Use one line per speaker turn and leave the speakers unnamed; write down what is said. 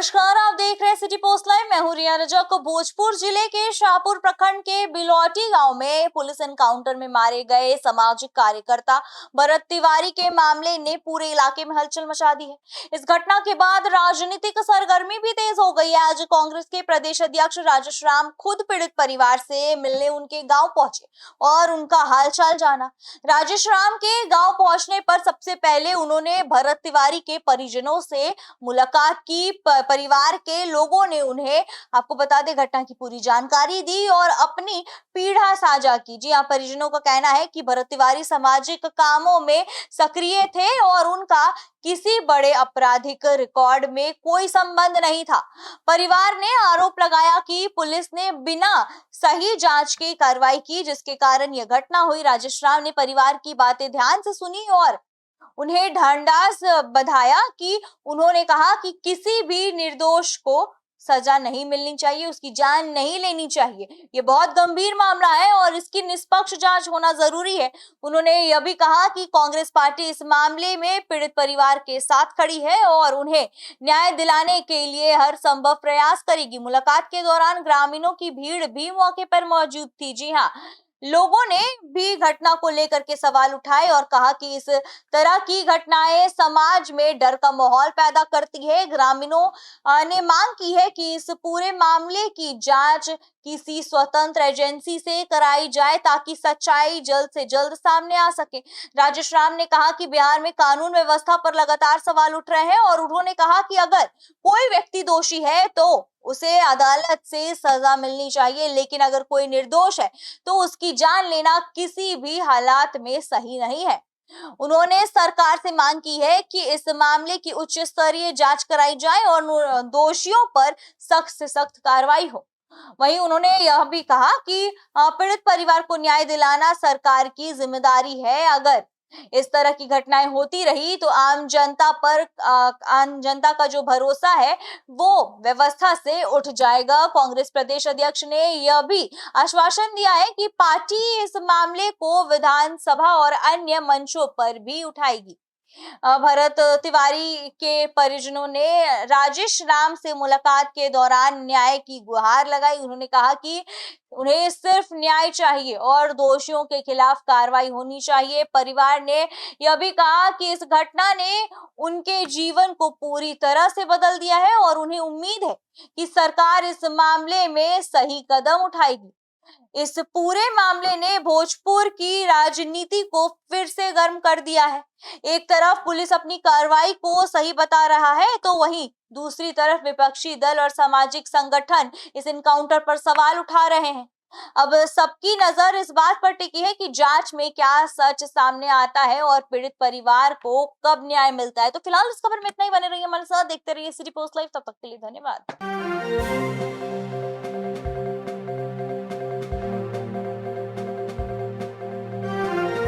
नमस्कार, आप देख रहे हैं सिटी पोस्ट लाइव। मैं हूं रिया रजक। भोजपुर जिले के शाहपुर प्रखंड के बिलौटी गांव में पुलिस एनकाउंटर में मारे गए सामाजिक कार्यकर्ता भरत तिवारी के मामले ने पूरे इलाके में हलचल मचा दी है। इस घटना के बाद राजनीतिक सरगर्मी भी तेज हो गई है। आज कांग्रेस के प्रदेश अध्यक्ष राजेश राम खुद पीड़ित परिवार से मिलने उनके गाँव पहुंचे और उनका हालचाल जाना। राजेश राम के गाँव पहुंचने पर सबसे पहले उन्होंने भरत तिवारी के परिजनों से मुलाकात की। परिवार के लोगों ने उन्हें, आपको बता दें, घटना की पूरी जानकारी दी और अपनी पीड़ा साझा की। जी हाँ, परिजनों का कहना है कि भरत तिवारी सामाजिक कामों में सक्रिय थे और उनका किसी बड़े आपराधिक रिकॉर्ड में कोई संबंध नहीं था। परिवार ने आरोप लगाया कि पुलिस ने बिना सही जांच के कार्रवाई की, जिसके कारण यह घटना हुई। राजेश राम ने परिवार की बातें ध्यान से सुनी और उन्हें ढांढस बंधाया कि उन्होंने कहा कि किसी भी निर्दोष को सजा नहीं मिलनी चाहिए, उसकी जान नहीं लेनी चाहिए। ये बहुत गंभीर मामला है और इसकी निष्पक्ष जांच होना जरूरी है। उन्होंने यह भी कहा कि कांग्रेस पार्टी इस मामले में पीड़ित परिवार के साथ खड़ी है और उन्हें न्याय दिलाने के लिए हर संभव प्रयास करेगी। मुलाकात के दौरान ग्रामीणों की भीड़ भी मौके पर मौजूद थी। जी हाँ, लोगों ने भी घटना को लेकर के सवाल उठाए और कहा कि इस तरह की घटनाएं समाज में डर का माहौल पैदा करती है। ग्रामीणों ने मांग की है कि इस पूरे मामले की जांच किसी स्वतंत्र एजेंसी से कराई जाए ताकि सच्चाई जल्द से जल्द सामने आ सके। राजेश राम ने कहा कि बिहार में कानून व्यवस्था पर लगातार सवाल उठ रहे हैं और उन्होंने कहा कि अगर कोई व्यक्ति दोषी है तो उसे अदालत से सजा मिलनी चाहिए, लेकिन अगर कोई निर्दोष है तो उसकी जान लेना किसी भी हालात में सही नहीं है। उन्होंने सरकार से मांग की है कि इस मामले की उच्च स्तरीय जांच कराई जाए और दोषियों पर सख्त से सख्त कार्रवाई हो। वहीं उन्होंने यह भी कहा कि पीड़ित परिवार को न्याय दिलाना सरकार की जिम्मेदारी है। अगर इस तरह की घटनाएं होती रही तो आम जनता का जो भरोसा है वो व्यवस्था से उठ जाएगा। कांग्रेस प्रदेश अध्यक्ष ने यह भी आश्वासन दिया है कि पार्टी इस मामले को विधानसभा और अन्य मंचों पर भी उठाएगी। भरत तिवारी के परिजनों ने राजेश राम से मुलाकात के दौरान न्याय की गुहार लगाई। उन्होंने कहा कि उन्हें सिर्फ न्याय चाहिए और दोषियों के खिलाफ कार्रवाई होनी चाहिए। परिवार ने यह भी कहा कि इस घटना ने उनके जीवन को पूरी तरह से बदल दिया है और उन्हें उम्मीद है कि सरकार इस मामले में सही कदम उठाएगी। इस पूरे मामले ने भोजपुर की राजनीति को फिर से गर्म कर दिया है। एक तरफ पुलिस अपनी कार्रवाई को सही बता रहा है तो वहीं दूसरी तरफ विपक्षी दल और सामाजिक संगठन इस एनकाउंटर पर सवाल उठा रहे हैं। अब सबकी नजर इस बात पर टिकी है कि जांच में क्या सच सामने आता है और पीड़ित परिवार को कब न्याय मिलता है। तो फिलहाल इस खबर में इतना ही। बने रहिए हमारे साथ, देखते रहिए सिटी पोस्ट लाइव। तब तक के लिए धन्यवाद।